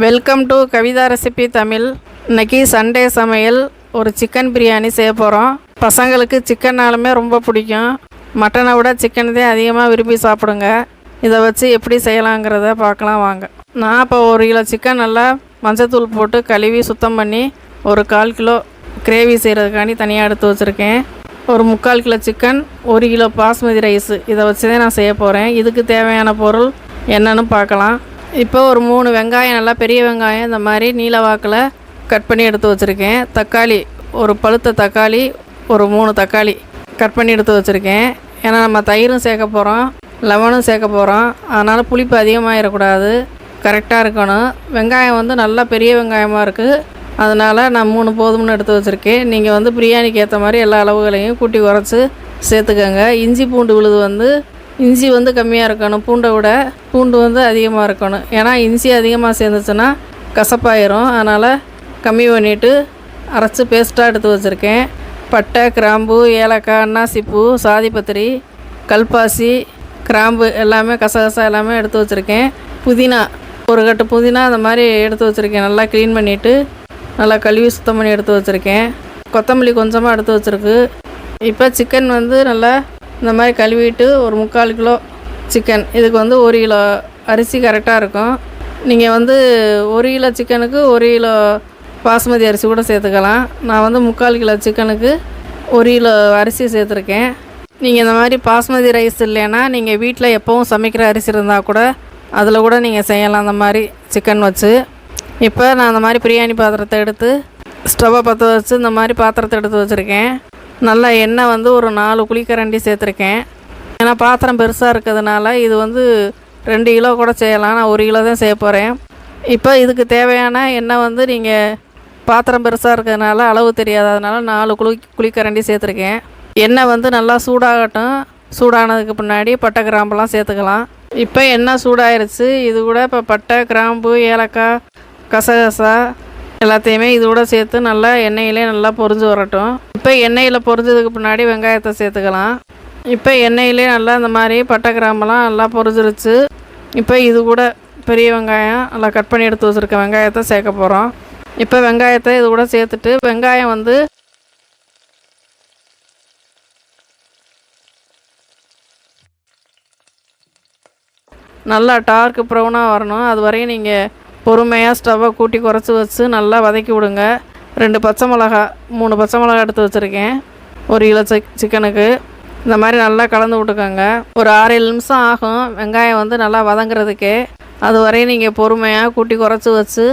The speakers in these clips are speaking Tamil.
Welcome to Kavitha recipe Tamil. இன்றைக்கி சண்டே சமையல் ஒரு சிக்கன் பிரியாணி செய்ய போகிறோம். பசங்களுக்கு சிக்கன்னாலுமே ரொம்ப பிடிக்கும். மட்டனை விட சிக்கன் தான் அதிகமாக விரும்பி சாப்பிடுங்க. இதை வச்சு எப்படி செய்யலாங்கிறத பார்க்கலாம் வாங்க. நான் இப்போ 1 கிலோ சிக்கன் நல்லா மஞ்சத்தூள் போட்டு கழுவி சுத்தம் பண்ணி ஒரு 1/4 கிலோ கிரேவி செய்கிறதுக்காண்டி தனியாக எடுத்து வச்சுருக்கேன். ஒரு 3/4 kilo chicken, 1 kilo basmati rice, இதை வச்சு தான் நான் செய்ய போகிறேன். இதுக்கு தேவையான பொருள் என்னென்னு பார்க்கலாம். இப்போ ஒரு 3 வெங்காயம், நல்லா பெரிய வெங்காயம் இந்த மாதிரி நீல வாக்கில் கட் பண்ணி எடுத்து வச்சுருக்கேன். தக்காளி, ஒரு பழுத்த தக்காளி, ஒரு 3 தக்காளி கட் பண்ணி எடுத்து வச்சுருக்கேன். ஏன்னா நம்ம தயிரும் சேர்க்க போகிறோம், லெமனும் சேர்க்க போகிறோம். அதனால் புளிப்பு அதிகமாகிடக்கூடாது, கரெக்டாக இருக்கணும். வெங்காயம் நல்லா பெரிய வெங்காயமாக இருக்குது, அதனால் நான் 3 போதும்னு எடுத்து வச்சுருக்கேன். நீங்கள் பிரியாணிக்கு ஏற்ற மாதிரி எல்லா அளவுகளையும் கூட்டி குறைச்சி சேர்த்துக்கோங்க. இஞ்சி பூண்டு விழுது இஞ்சி கம்மியாக இருக்கணும், பூண்டை விட பூண்டு அதிகமாக இருக்கணும். ஏன்னா இஞ்சி அதிகமாக சேர்ந்துச்சுன்னா கசப்பாயிரும். அதனால் கம்மி பண்ணிவிட்டு அரைச்சி பேஸ்ட்டாக எடுத்து வச்சுருக்கேன். பட்டை, கிராம்பு, ஏலக்காய், அன்னாசிப்பூ, சாதிப்பத்திரி, கல்பாசி, கிராம்பு எல்லாமே கசகசா எல்லாமே எடுத்து வச்சுருக்கேன். புதினா, ஒரு கட்டு புதினா அந்த மாதிரி எடுத்து வச்சுருக்கேன். நல்லா க்ளீன் பண்ணிவிட்டு நல்லா கழுவி சுத்தம் பண்ணி எடுத்து வச்சுருக்கேன். கொத்தமல்லி கொஞ்சமாக எடுத்து வச்சுருக்கு. இப்போ சிக்கன் நல்லா இந்த மாதிரி கழுவிட்டு ஒரு 3/4 கிலோ சிக்கன், இதுக்கு 1 கிலோ அரிசி கரெக்டாக இருக்கும். நீங்கள் 1 கிலோ சிக்கனுக்கு 1 கிலோ பாஸ்மதி அரிசி கூட சேர்த்துக்கலாம். நான் 3/4 கிலோ சிக்கனுக்கு 1 கிலோ அரிசி சேர்த்துருக்கேன். நீங்கள் இந்த மாதிரி பாஸ்மதி ரைஸ் இல்லைன்னா நீங்கள் வீட்டில் எப்போவும் சமைக்கிற அரிசி இருந்தால் கூட அதில் கூட நீங்கள் செய்யலாம் அந்த மாதிரி சிக்கன் வச்சு. இப்போ நான் அந்த மாதிரி பிரியாணி பாத்திரத்தை எடுத்து ஸ்டவ்வை பற்ற வச்சு இந்த மாதிரி பாத்திரத்தை எடுத்து வச்சுருக்கேன். நல்லா எண்ணெய் ஒரு 4 குழிக்கரண்டி சேர்த்துருக்கேன். ஏன்னா பாத்திரம் பெருசாக இருக்கிறதுனால இது 2 கிலோ கூட செய்யலாம். நான் 1 கிலோ தான் செய்ய போகிறேன். இப்போ இதுக்கு தேவையான எண்ணெய் நீங்கள் பாத்திரம் பெருசாக இருக்கிறதுனால அளவு தெரியாது, அதனால் 4 குழிக்கரண்டி சேர்த்துருக்கேன். எண்ணெய் நல்லா சூடாகட்டும். சூடானதுக்கு பின்னாடி பட்டை, கிராம்பெல்லாம் சேர்த்துக்கலாம். இப்போ எண்ணெய் சூடாயிருச்சு. இது கூட இப்போ பட்டை, கிராம்பு, ஏலக்காய், கசகசா எல்லாத்தையுமே இது கூட சேர்த்து நல்லா எண்ணெயிலே நல்லா பொரிஞ்சு வரட்டும். இப்போ எண்ணெயில் பொரிஞ்சதுக்கு பின்னாடி வெங்காயத்தை சேர்த்துக்கலாம். இப்போ எண்ணெயிலே நல்லா இந்த மாதிரி பட்டை, கிராம்பெல்லாம் நல்லா பொரிஞ்சிருச்சு. இப்போ இது கூட பெரிய வெங்காயம் நல்லா கட் பண்ணி எடுத்து வச்சுருக்க வெங்காயத்தை சேர்க்க போகிறோம். இப்போ வெங்காயத்தை இது கூட சேர்த்துட்டு வெங்காயம் நல்லா டார்க் ப்ரௌனாக வரணும். அது வரையும் நீங்கள் பொறுமையாக ஸ்டவ்வை கூட்டி குறைச்சி வச்சு நல்லா வதக்கி விடுங்க. 2 பச்சை மிளகா, 3 பச்சை மிளகா எடுத்து வச்சுருக்கேன் 1 கிலோ சிக்கனுக்கு. இந்த மாதிரி நல்லா கலந்து விட்டுக்கோங்க. ஒரு 6-7 நிமிஷம் ஆகும் வெங்காயம் நல்லா வதங்குறதுக்கே. அது வரையும் நீங்கள் பொறுமையாக கூட்டி குறைச்சி வச்சு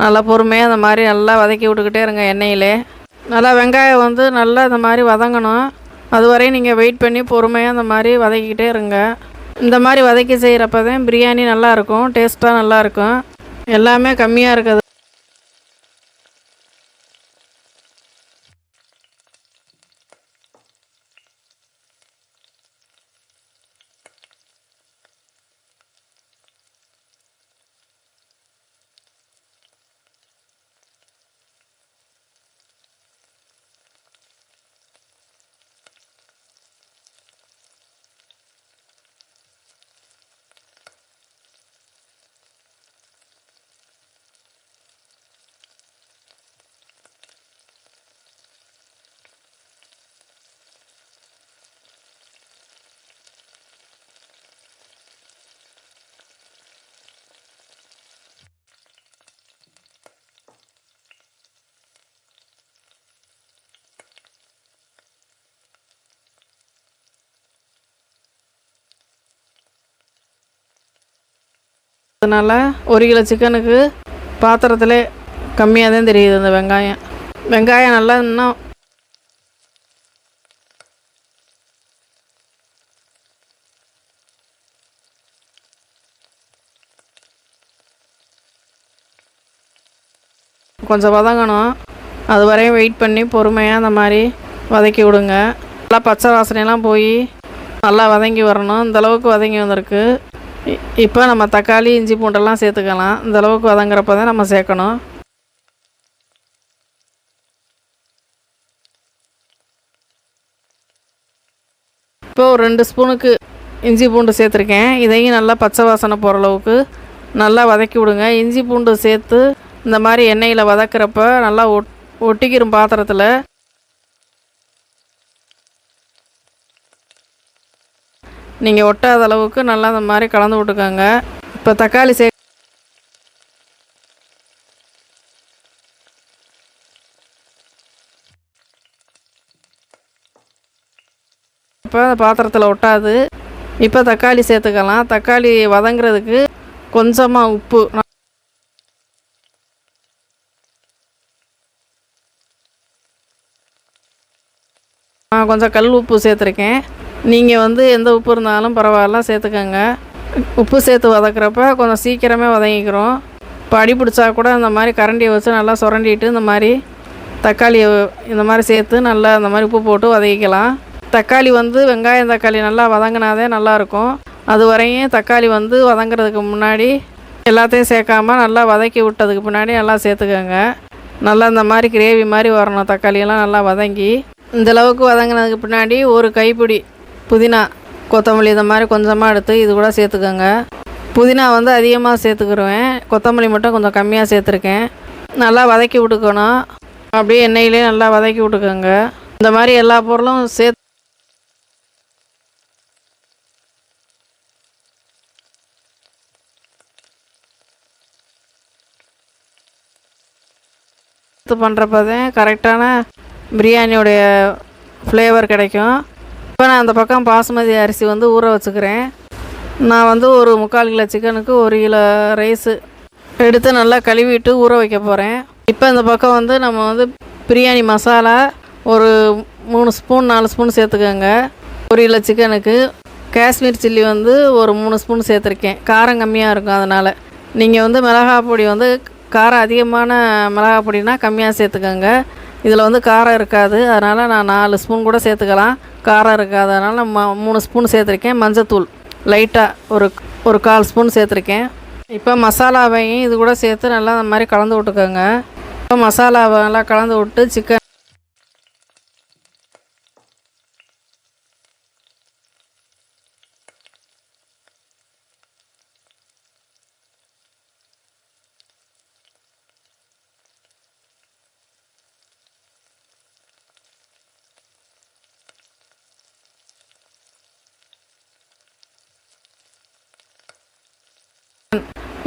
நல்லா பொறுமையாக இந்த மாதிரி நல்லா வதக்கி விட்டுக்கிட்டே இருங்க எண்ணெயிலே. நல்லா வெங்காயம் நல்லா இந்த மாதிரி வதங்கணும். அது வரையும் நீங்கள் வெயிட் பண்ணி பொறுமையாக இந்த மாதிரி வதக்கிக்கிட்டே இருங்க. இந்த மாதிரி வதக்கி செய்கிறப்ப தான் பிரியாணி நல்லாயிருக்கும், டேஸ்ட்டாக நல்லாயிருக்கும். எல்லாமே கம்மியாக இருக்குது. அதனால் 1 கிலோ சிக்கனுக்கு பாத்திரத்தில் கம்மியாக தான் தெரியுது இந்த வெங்காயம் நல்லா இன்னும் கொஞ்சம் வதங்கணும். அது வரையும் வெயிட் பண்ணி பொறுமையாக அந்த மாதிரி வதக்கி விடுங்க. நல்லா பச்சை வாசனையெல்லாம் போய் நல்லா வதங்கி வரணும். இந்தளவுக்கு வதங்கி வந்திருக்கு. இப்போ நம்ம தக்காளி, இஞ்சி பூண்டெல்லாம் சேர்த்துக்கலாம். இந்தளவுக்கு வதங்குறப்ப தான் நம்ம சேர்க்கணும். இப்போ ஒரு 2 ஸ்பூனுக்கு இஞ்சி பூண்டு சேர்த்துருக்கேன். இதையும் நல்லா பச்சை வாசனை போகிற அளவுக்கு நல்லா வதக்கி விடுங்க. இஞ்சி பூண்டு சேர்த்து இந்த மாதிரி எண்ணெயில் வதக்கிறப்ப நல்லா ஒட்டிக்கிரும் பாத்திரத்தில். நீங்கள் ஒட்டாத அளவுக்கு நல்லா இந்த மாதிரி கலந்து விட்டுக்கோங்க. இப்போ தக்காளி இப்போ பாத்திரத்தில் ஒட்டாது. இப்போ தக்காளி சேர்த்துக்கலாம். தக்காளி வதங்கிறதுக்கு கொஞ்சமாக உப்பு, கொஞ்சம் கல் உப்பு சேர்த்துருக்கேன். நீங்கள் எந்த உப்பு இருந்தாலும் பரவாயில்ல சேர்த்துக்கோங்க. உப்பு சேர்த்து வதக்கிறப்ப கொஞ்சம் சீக்கிரமே வதங்கிக்கிறோம். இப்போ அடி பிடிச்சா கூட இந்த மாதிரி கரண்டியை வச்சு நல்லா சுரண்டிட்டு இந்த மாதிரி தக்காளியை இந்த மாதிரி சேர்த்து நல்லா இந்த மாதிரி உப்பு போட்டு வதக்கிக்கலாம். தக்காளி வெங்காயம் தக்காளி நல்லா வதங்கினாதே நல்லாயிருக்கும். அது வரையும் தக்காளி வதங்கிறதுக்கு முன்னாடி எல்லாத்தையும் சேர்க்காமல் நல்லா வதக்கி விட்டதுக்கு பின்னாடி நல்லா சேர்த்துக்கோங்க. நல்லா இந்த மாதிரி கிரேவி மாதிரி வரணும். தக்காளியெல்லாம் நல்லா வதங்கி இந்தளவுக்கு வதங்கினதுக்கு பின்னாடி ஒரு கைப்பிடி புதினா கொத்தமல்லி இந்த மாதிரி கொஞ்சமாக எடுத்து இது கூட சேர்த்துக்கோங்க. புதினா அதிகமாக சேர்த்துக்கிருவேன். கொத்தமல்லி மட்டும் கொஞ்சம் கம்மியாக சேர்த்துருக்கேன். நல்லா வதக்கி விட்டுக்கணும். அப்படியே எண்ணெயிலே நல்லா வதக்கி விட்டுக்கோங்க. இந்த மாதிரி எல்லா பொருளும் சேர்த்து பண்ணுறப்பதான் கரெக்டான பிரியாணியோடைய ஃப்ளேவர் கிடைக்கும். இப்போ நான் அந்த பக்கம் பாசுமதி அரிசி ஊற வச்சுக்கிறேன். நான் ஒரு 3/4 கிலோ சிக்கனுக்கு 1 கிலோ ரைஸு எடுத்து நல்லா கழுவிட்டு ஊற வைக்க போகிறேன். இப்போ இந்த பக்கம் நம்ம பிரியாணி மசாலா ஒரு 3 ஸ்பூன் 4 ஸ்பூன் சேர்த்துக்கோங்க. 1 கிலோ சிக்கனுக்கு காஷ்மீர் சில்லி ஒரு 3 ஸ்பூன் சேர்த்துருக்கேன். காரம் கம்மியாக இருக்கும். அதனால் நீங்கள் மிளகாய் பொடி காரம் அதிகமான மிளகாய் பொடினா கம்மியாக சேர்த்துக்கோங்க. இதில் காரம் இருக்காது. அதனால் நான் 4 ஸ்பூன் கூட சேர்த்துக்கலாம். காரம் இருக்காது. அதனால் நான் 3 ஸ்பூன் சேர்த்துருக்கேன். மஞ்சத்தூள் லைட்டாக ஒரு 1/4 ஸ்பூன் சேர்த்துருக்கேன். இப்போ மசாலாவையும் இது கூட சேர்த்து நல்லா இந்த மாதிரி கலந்து விட்டுக்கோங்க. இப்போ மசாலாவை நல்லா கலந்து விட்டு சிக்கன்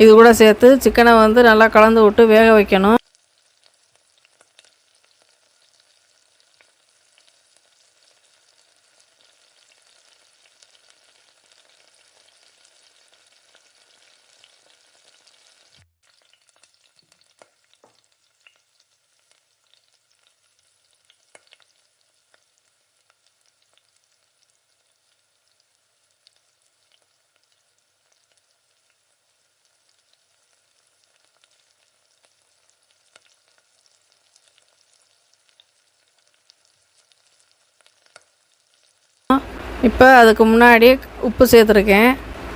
இது கூட சேர்த்து சிக்கனை நல்லா கலந்து விட்டு வேக வைக்கணும். இப்போ அதுக்கு முன்னாடி உப்பு சேர்த்துருக்கேன்.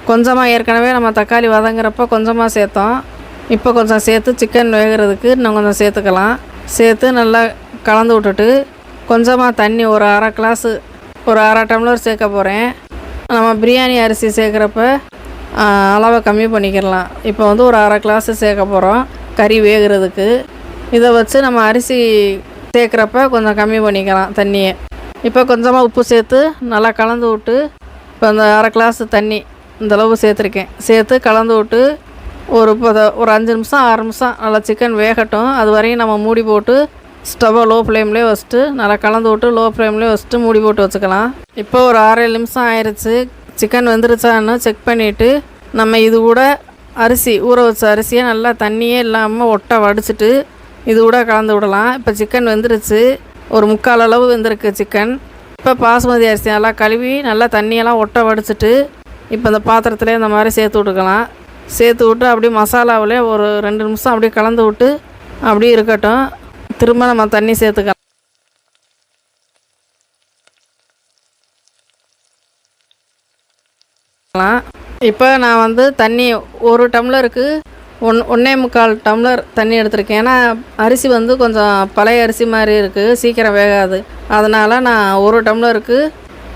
கொஞ்சமாக ஏற்கனவே நம்ம தக்காளி வதங்குறப்போ கொஞ்சமாக சேர்த்தோம். இப்போ கொஞ்சம் சேர்த்து சிக்கன் வேகிறதுக்கு இன்னும் கொஞ்சம் சேர்த்துக்கலாம். சேர்த்து நல்லா கலந்து விட்டுட்டு கொஞ்சமாக தண்ணி ஒரு 1/2 கிளாஸு ஒரு 1/2 டம்ளர் சேர்க்க போகிறேன். நம்ம பிரியாணி அரிசி சேர்க்குறப்ப அளவை கம்மி பண்ணிக்கிடலாம். இப்போ ஒரு 1/2 கிளாஸு சேர்க்க போகிறோம் கறி வேகிறதுக்கு. இதை வச்சு நம்ம அரிசி சேர்க்குறப்ப கொஞ்சம் கம்மி பண்ணிக்கலாம் தண்ணியை. இப்போ கொஞ்சமாக உப்பு சேர்த்து நல்லா கலந்து விட்டு இப்போ அந்த 1/2 கிளாஸு தண்ணி இந்தளவு சேர்த்துருக்கேன். சேர்த்து கலந்து விட்டு ஒரு 5 நிமிஷம் 6 நிமிஷம் நல்லா சிக்கன் வேகட்டும். அது வரையும் நம்ம மூடி போட்டு ஸ்டவ்வை லோ ஃப்ளேம்லேயே வச்சுட்டு நல்லா கலந்து விட்டு லோ ஃப்ளேம்லேயே வச்சுட்டு மூடி போட்டு வச்சுக்கலாம். இப்போ ஒரு 6-7 நிமிஷம் ஆயிடுச்சு. சிக்கன் வெந்துருச்சான்னு செக் பண்ணிவிட்டு நம்ம இது கூட அரிசி ஊற வச்ச அரிசியை நல்லா தண்ணியே இல்லாமல் ஒட்டை வடிச்சிட்டு இது கூட கலந்து விடலாம். இப்போ சிக்கன் வெந்துருச்சு. ஒரு 3/4 அளவு வெந்திருக்கு சிக்கன். இப்போ பாசுமதி அரிசி நல்லா கழுவி நல்லா தண்ணியெல்லாம் ஒட்ட வடிச்சிட்டு இப்போ இந்த பாத்திரத்துலேயே இந்த மாதிரி சேர்த்து விட்டுக்கலாம். சேர்த்து விட்டு அப்படியே மசாலாவிலே ஒரு 2 நிமிஷம் அப்படியே கலந்து விட்டு அப்படியே இருக்கட்டும். திரும்ப நம்ம தண்ணி சேர்த்துக்கலாம். இப்போ நான் தண்ணி 1 டம்ளருக்கு 1.25 டம்ளர் தண்ணி எடுத்திருக்கேன். ஏன்னா அரிசி கொஞ்சம் பழைய அரிசி மாதிரி இருக்குது, சீக்கிரம் வேகாது. அதனால் நான் 1 டம்ளருக்கு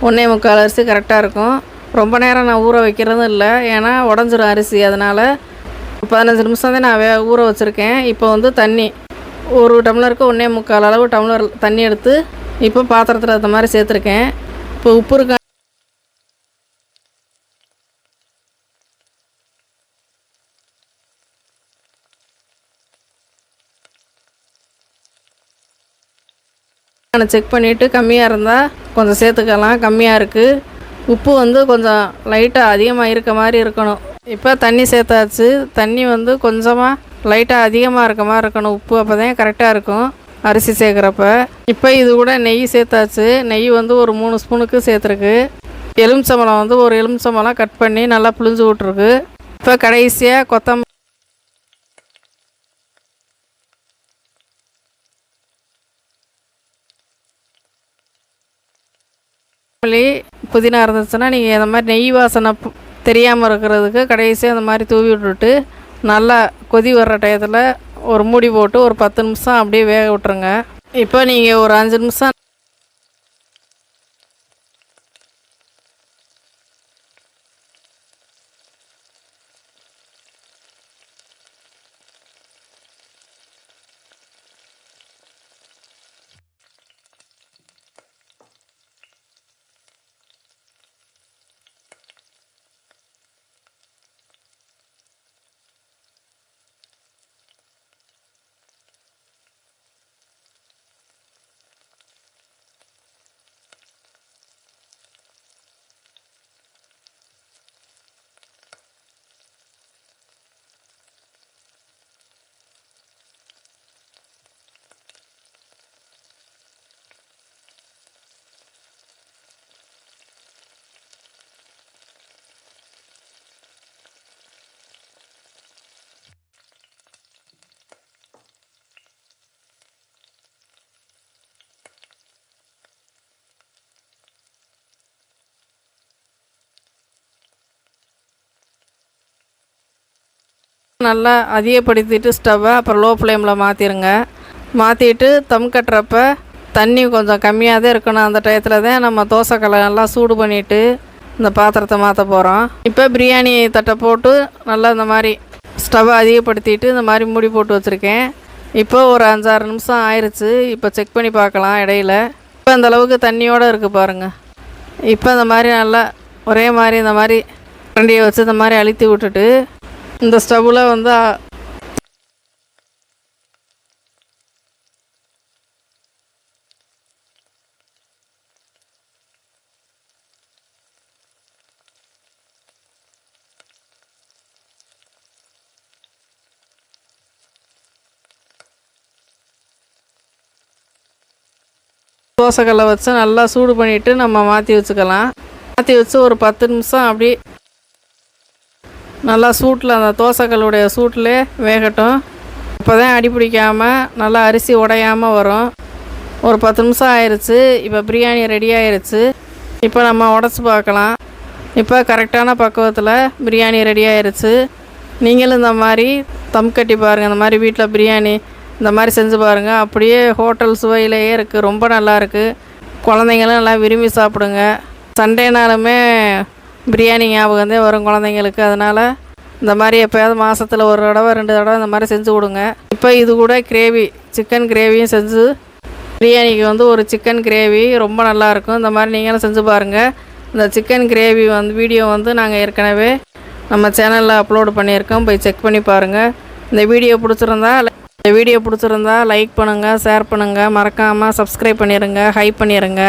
1.25 அரிசி கரெக்டாக இருக்கும். ரொம்ப நேரம் நான் ஊற வைக்கிறதும் இல்லை, ஏன்னா உடஞ்சிரும் அரிசி. அதனால் 15 நிமிஷம் தான் நான் ஊற வச்சுருக்கேன். இப்போ வந்து தண்ணி ஒரு டம்ளருக்கு 1.25 அளவு டம்ளர் தண்ணி எடுத்து இப்போ பாத்திரத்தில் இந்த மாதிரி சேர்த்துருக்கேன். இப்போ உப்பு இருக்க செக் பண்ணிவிட்டு கம்மியாக இருந்தால் கொஞ்சம் சேர்த்துக்கலாம். கம்மியாக இருக்குது. உப்பு வந்து கொஞ்சம் லைட்டாக அதிகமாக இருக்க மாதிரி இருக்கணும். இப்போ தண்ணி சேர்த்தாச்சு. தண்ணி வந்து கொஞ்சமாக லைட்டாக அதிகமாக இருக்க மாதிரி இருக்கணும் உப்பு. அப்போ தான் கரெக்டாக இருக்கும் அரிசி சேர்க்குறப்ப. இப்போ இது கூட நெய் சேர்த்தாச்சு. நெய் வந்து ஒரு 3 ஸ்பூனுக்கு சேர்த்துருக்கு. எலுமிச்சம்பழம் வந்து ஒரு எலுமிச்சம்பழம் கட் பண்ணி நல்லா புளிஞ்சு விட்ருக்கு. இப்போ கடைசியாக கொத்தமல்லி புதினா இருந்துச்சுன்னா நீங்கள் இந்த மாதிரி நெய் வாசனை தெரியாமல் இருக்கிறதுக்கு கடைசியாக அந்த மாதிரி தூவி விட்டுட்டு நல்லா கொதி வர்ற டயத்தில் ஒரு மூடி போட்டு ஒரு 10 நிமிஷம் அப்படியே வேக விட்ருங்க. இப்போ நீங்கள் ஒரு 5 நிமிஷம் நல்லா அதிகப்படுத்திட்டு ஸ்டவ்வை அப்புறம் லோ ஃப்ளேமில் மாற்றிடுங்க. மாற்றிட்டு தம் கட்டுறப்ப தண்ணி கொஞ்சம் கம்மியாக தான் இருக்கணும். அந்த டயத்தில் தான் நம்ம தோசைக்கல்லை நல்லா சூடு பண்ணிவிட்டு இந்த பாத்திரத்தை மாற்ற போகிறோம். இப்போ பிரியாணி தட்டை போட்டு நல்லா இந்த மாதிரி ஸ்டவ்வை அதிகப்படுத்திட்டு இந்த மாதிரி மூடி போட்டு வச்சுருக்கேன். இப்போ ஒரு 5-6 நிமிஷம் ஆயிடுச்சு. இப்போ செக் பண்ணி பார்க்கலாம் இடையில. இப்போ அந்தளவுக்கு தண்ணியோடு இருக்குது பாருங்கள். இப்போ இந்த மாதிரி நல்லா ஒரே மாதிரி இந்த மாதிரி கரண்டியை வச்சு இந்த மாதிரி அழுத்தி விட்டுட்டு இந்த ஸ்டவ்வில் வந்து தோசைக்கல்லை வச்சு நல்லா சூடு பண்ணிவிட்டு நம்ம மாற்றி வச்சுக்கலாம். மாற்றி வச்சு ஒரு 10 நிமிஷம் அப்படி நல்லா சூட்டில் அந்த தோசைக்கல்லுடைய சூட்டில் வேகட்டும். அப்போ தான் அடி பிடிக்காமல் நல்லா அரிசி உடையாமல் வரும். ஒரு 10 நிமிஷம் ஆயிடுச்சு. இப்போ பிரியாணி ரெடி ஆயிடுச்சு. இப்போ நம்ம உடச்சி பார்க்கலாம். இப்போ கரெக்டான பக்குவத்தில் பிரியாணி ரெடி ஆயிடுச்சு. நீங்களும் இந்த மாதிரி தம் கட்டி பாருங்கள். இந்த மாதிரி வீட்டில் பிரியாணி இந்த மாதிரி செஞ்சு பாருங்கள். அப்படியே ஹோட்டல் சுவையிலேயே இருக்குது. ரொம்ப நல்லாயிருக்கு. குழந்தைங்களும் நல்லா விரும்பி சாப்பிடுங்க. சண்டேனாலுமே பிரியாணி ஞாபகம் தான் வரும் குழந்தைங்களுக்கு. அதனால் இந்த மாதிரி எப்போயாவது மாதத்தில் ஒரு தடவை 2 தடவை இந்த மாதிரி செஞ்சு கொடுங்க. இப்போ இது கூட கிரேவி சிக்கன் கிரேவியும் செஞ்சு பிரியாணிக்கு வந்து ஒரு சிக்கன் கிரேவி ரொம்ப நல்லாயிருக்கும். இந்த மாதிரி நீங்களும் செஞ்சு பாருங்கள். இந்த சிக்கன் கிரேவி வந்து வீடியோ வந்து நாங்கள் ஏற்கனவே நம்ம சேனலில் அப்லோடு பண்ணியிருக்கோம். போய் செக் பண்ணி பாருங்கள். இந்த வீடியோ பிடிச்சிருந்தா லைக் பண்ணுங்கள், ஷேர் பண்ணுங்கள், மறக்காமல் சப்ஸ்கிரைப் பண்ணிடுங்க, ஹைப் பண்ணிடுங்க.